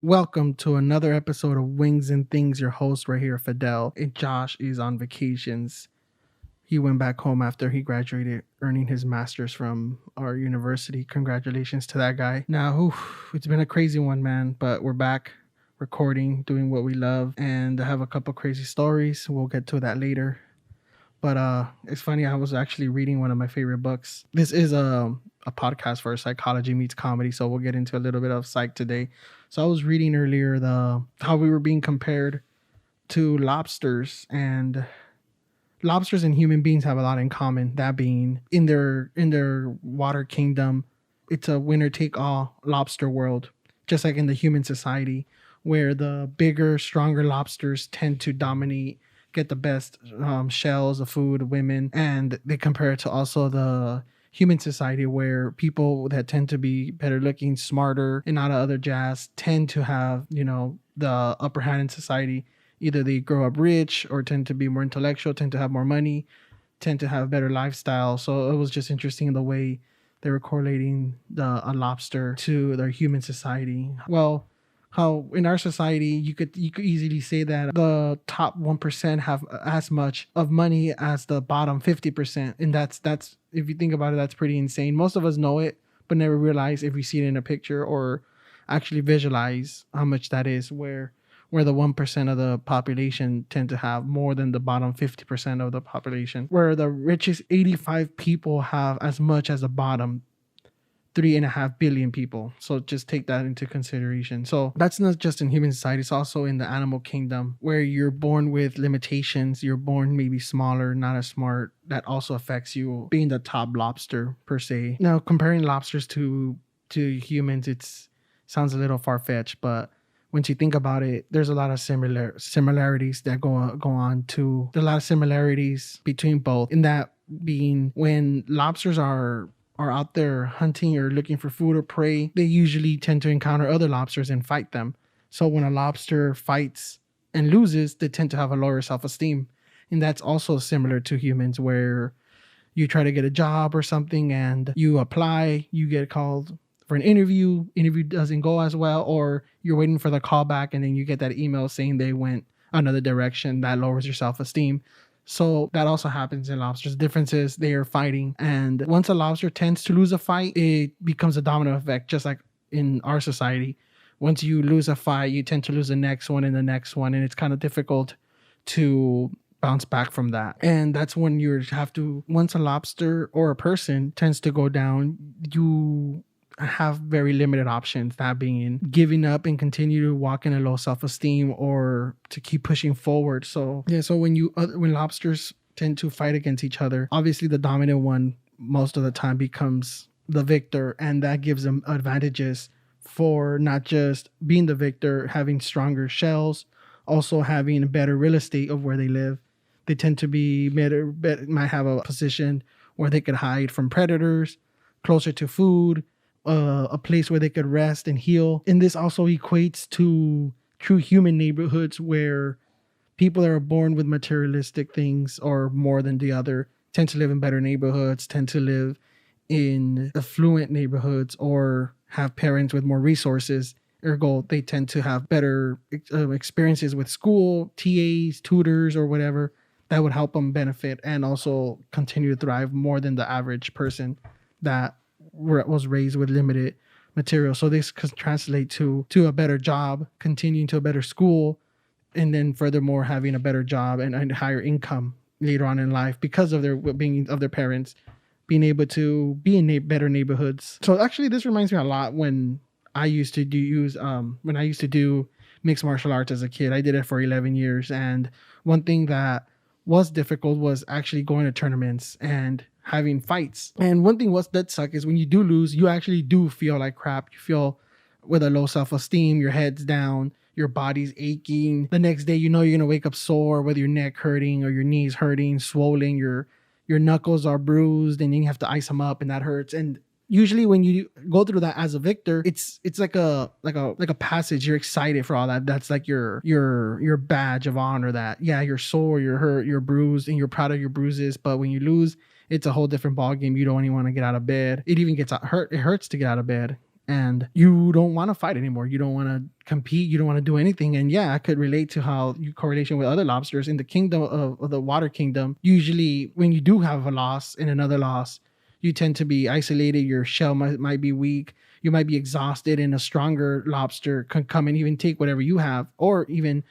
Welcome to another episode of Wings and Things. Your host right here, Fidel. And Josh is on vacations. He went back home after he graduated, earning his master's from our university. Congratulations to that guy. Now, it's been a crazy one, man, but we're back recording, doing what we love, and I have a couple crazy stories. We'll get to that later. But it's funny, I was actually reading one of my favorite books. This is a podcast for psychology meets comedy, so we'll get into a little bit of psych today. So I was reading earlier how we were being compared to lobsters, and lobsters and human beings have a lot in common. That being in their water kingdom, it's a winner take all lobster world, just like in the human society, where the bigger, stronger lobsters tend to dominate, get the best shells of food, women, and they compare it to also the human society where people that tend to be better looking, smarter, and not other jazz tend to have, the upper hand in society. Either they grow up rich or tend to be more intellectual, tend to have more money, tend to have better lifestyle. So it was just interesting the way they were correlating a lobster to their human society. Well, how in our society you could easily say that the top 1% have as much of money as the bottom 50%, and that's if you think about it, that's pretty insane. Most of us know it but never realize if we see it in a picture or actually visualize how much that is, where the 1% of the population tend to have more than the bottom 50% of the population, where the richest 85 people have as much as the bottom 3.5 billion people. So just take that into consideration. So that's not just in human society, it's also in the animal kingdom, where you're born with limitations. You're born maybe smaller, not as smart. That also affects you being the top lobster per se. Now, comparing lobsters to humans, it sounds a little far-fetched, but once you think about it, there's a lot of similarities that go on too. There's a lot of similarities between both, in that being when lobsters are out there hunting or looking for food or prey, they usually tend to encounter other lobsters and fight them. So when a lobster fights and loses, they tend to have a lower self-esteem. And that's also similar to humans, where you try to get a job or something and you apply, you get called for an interview doesn't go as well, or you're waiting for the call back and then you get that email saying they went another direction. That lowers your self-esteem. So that also happens in lobsters. The difference is they are fighting. And once a lobster tends to lose a fight, it becomes a domino effect, just like in our society. Once you lose a fight, you tend to lose the next one and the next one. And it's kind of difficult to bounce back from that. And that's when once a lobster or a person tends to go down, you have very limited options, that being giving up and continue to walk in a low self-esteem or to keep pushing forward. So when lobsters tend to fight against each other, obviously the dominant one most of the time becomes the victor, and that gives them advantages for not just being the victor, having stronger shells, also having better real estate of where they live. They tend to be might have a position where they could hide from predators, closer to food, a place where they could rest and heal. And this also equates to true human neighborhoods, where people that are born with materialistic things or more than the other tend to live in better neighborhoods, tend to live in affluent neighborhoods, or have parents with more resources. Ergo, they tend to have better experiences with school, TAs, tutors, or whatever that would help them benefit and also continue to thrive more than the average person that was raised with limited material. So this could translate to a better job, continuing to a better school, and then furthermore having a better job and higher income later on in life because of their parents being able to be in better neighborhoods. So actually, this reminds me a lot when I used to do mixed martial arts as a kid. I did it for 11 years, and one thing that was difficult was actually going to tournaments and having fights. And one thing that sucks is when you do lose, you actually do feel like crap. You feel with a low self-esteem, your head's down, your body's aching. The next day, you're going to wake up sore, whether your neck hurting or your knees hurting, swollen, your knuckles are bruised, and then you have to ice them up, and that hurts. And usually when you go through that as a victor, it's like a passage. You're excited for all that. That's like your badge of honor, that you're sore, you're hurt, you're bruised, and you're proud of your bruises. But when you lose, it's a whole different ballgame. You don't even want to get out of bed. It even gets hurt. It hurts to get out of bed. and you don't want to fight anymore. You don't want to compete. You don't want to do anything. And yeah, I could relate to how you correlation with other lobsters in the kingdom of the water kingdom. Usually when you do have a loss and another loss, you tend to be isolated. Your shell might be weak. You might be exhausted, and a stronger lobster can come and even take whatever you have, or even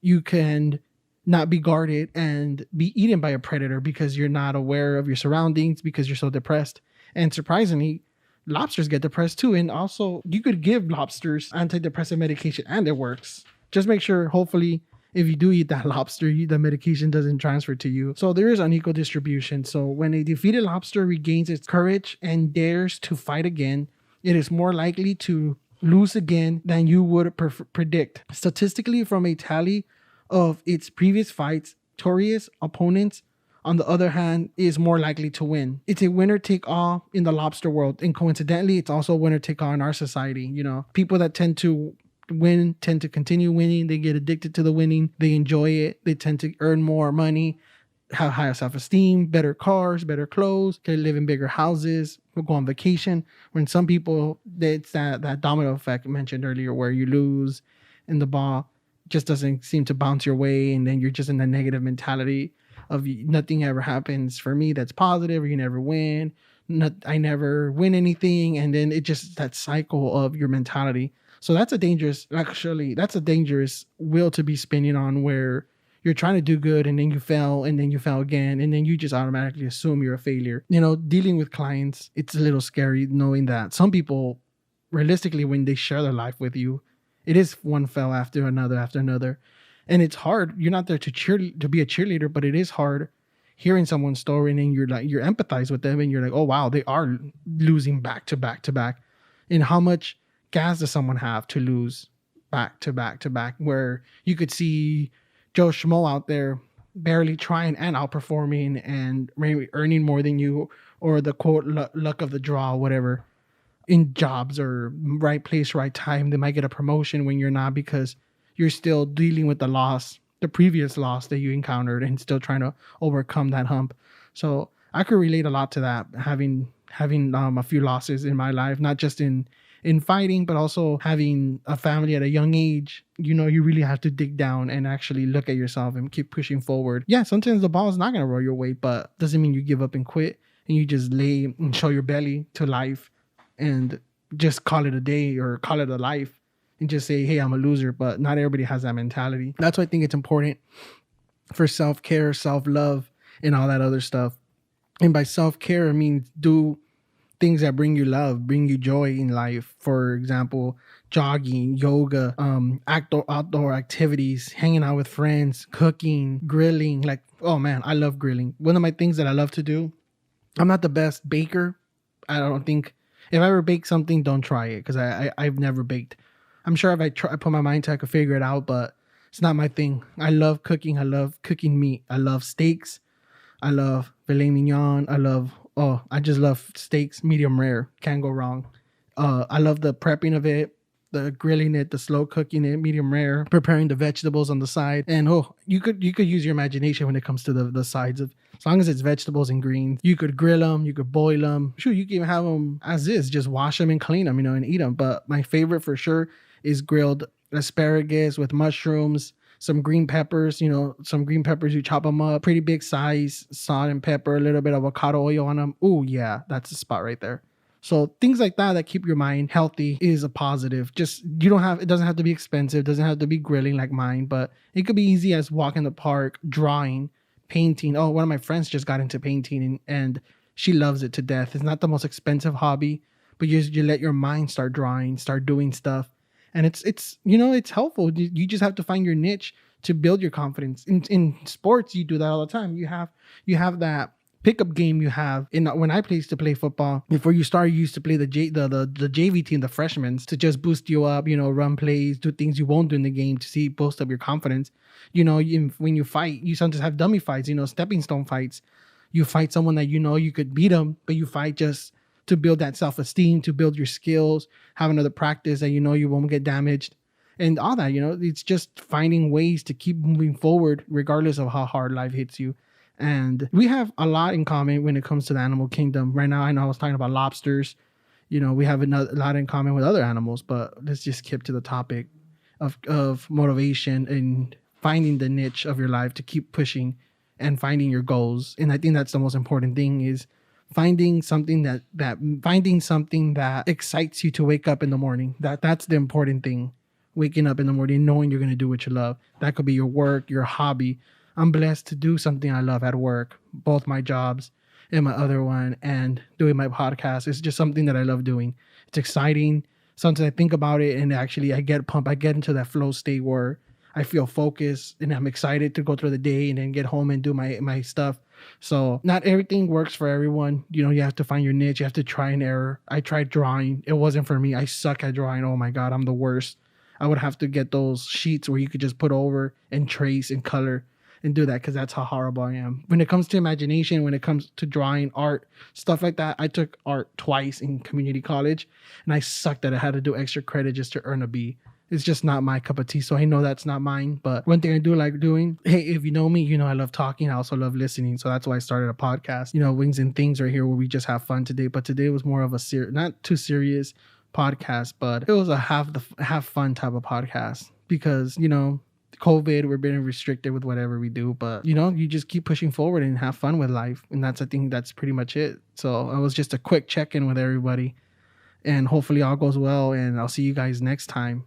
you can not be guarded and be eaten by a predator because you're not aware of your surroundings because you're so depressed. And surprisingly, lobsters get depressed too. And also, you could give lobsters antidepressant medication and it works. Just make sure, hopefully, if you do eat that lobster, the medication doesn't transfer to you. So there is unequal distribution. So when a defeated lobster regains its courage and dares to fight again, it is more likely to lose again than you would predict. Statistically, from a tally of its previous fights, victorious opponents, on the other hand, is more likely to win. It's a winner-take-all in the lobster world. And coincidentally, it's also a winner-take-all in our society. You know, people that tend to win tend to continue winning. They get addicted to the winning. They enjoy it. They tend to earn more money, have higher self-esteem, better cars, better clothes, can live in bigger houses, go on vacation. When some people, it's that domino effect I mentioned earlier, where you lose and the ball just doesn't seem to bounce your way, and then you're just in the negative mentality of nothing ever happens for me that's positive, or you never win. I never win anything, and then it just that cycle of your mentality. So that's a dangerous wheel to be spinning on, where you're trying to do good and then you fail and then you fail again, and then you just automatically assume you're a failure. You know, dealing with clients, it's a little scary knowing that some people, realistically, when they share their life with you, it is one fail after another. And it's hard. You're not there to be a cheerleader, but it is hard hearing someone's story, and then you're empathize with them, and you're like, oh wow, they are losing back to back to back. And how much gas does someone have to lose back to back to back, where you could see Joe Schmo out there barely trying and outperforming and maybe earning more than you, or the quote luck of the draw, whatever, in jobs or right place, right time. They might get a promotion when you're not, because you're still dealing with the previous loss that you encountered, and still trying to overcome that hump. So I could relate a lot to that, having a few losses in my life, not just in fighting, but also having a family at a young age. You know, you really have to dig down and actually look at yourself and keep pushing forward. Yeah, sometimes the ball is not going to roll your way, but doesn't mean you give up and quit and you just lay and show your belly to life and just call it a day or call it a life and just say, hey, I'm a loser. But not everybody has that mentality. That's why I think it's important for self-care, self-love, and all that other stuff. And by self-care, I mean do things that bring you love, bring you joy in life. For example, jogging, yoga, outdoor activities, hanging out with friends, cooking, grilling. Like, oh man, I love grilling. One of my things that I love to do. I'm not the best baker. I don't think, if I ever bake something, don't try it, because I've never baked. I'm sure if I put my mind to it, I could figure it out, but it's not my thing. I love cooking. I love cooking meat. I love steaks. I love filet mignon. I just love steaks, medium rare. Can't go wrong. I love the prepping of it, the grilling it, the slow cooking it, medium rare, preparing the vegetables on the side. And you could use your imagination when it comes to the sides of, as long as it's vegetables and greens. You could grill them, you could boil them. Sure, you can even have them as is, just wash them and clean them, and eat them. But my favorite for sure is grilled asparagus with mushrooms, some green peppers, you chop them up, pretty big size, salt and pepper, a little bit of avocado oil on them. Oh yeah, that's the spot right there. So things like that keep your mind healthy is a positive. Just, it doesn't have to be expensive, doesn't have to be grilling like mine, but it could be easy as walking the park, drawing, painting. Oh, one of my friends just got into painting and she loves it to death. It's not the most expensive hobby, but you let your mind start drawing, start doing stuff. And it's helpful. You just have to find your niche to build your confidence. In sports, you do that all the time. You have that pickup game you have. When I used to play football, before you start, you used to play the JV team, the freshmen, to just boost you up, run plays, do things you won't do in the game to boost up your confidence. When you fight, you sometimes have dummy fights, stepping stone fights. You fight someone that you could beat them, but you fight just to build that self-esteem, to build your skills, have another practice that you won't get damaged, and all that. It's just finding ways to keep moving forward regardless of how hard life hits you. And we have a lot in common when it comes to the animal kingdom. Right now, I know I was talking about lobsters We have a lot in common with other animals, but let's just skip to the topic of motivation and finding the niche of your life to keep pushing and finding your goals. And I think that's the most important thing is finding something that excites you to wake up in the morning. That's the important thing. Waking up in the morning knowing you're going to do what you love. That could be your work, your hobby. I'm blessed to do something I love at work, both my jobs and my other one, and doing my podcast. It's just something that I love doing. It's exciting. Sometimes I think about it and actually I get pumped. I get into that flow state where I feel focused and I'm excited to go through the day and then get home and do my stuff. So not everything works for everyone. You have to find your niche. You have to try and error. I tried drawing. It wasn't for me. I suck at drawing. Oh my God, I'm the worst. I would have to get those sheets where you could just put over and trace and color and do that because that's how horrible I am. When it comes to imagination, when it comes to drawing, art, stuff like that, I took art twice in community college and I sucked that I had to do extra credit just to earn a B. It's just not my cup of tea. So I know that's not mine. But one thing I do like doing, hey, if you know me, I love talking. I also love listening. So that's why I started a podcast. Wings and Things right here where we just have fun today. But today was more of a not too serious podcast, but it was a have fun type of podcast because, COVID, we're being restricted with whatever we do, but you just keep pushing forward and have fun with life. And I think that's pretty much it. So it was just a quick check-in with everybody and hopefully all goes well and I'll see you guys next time.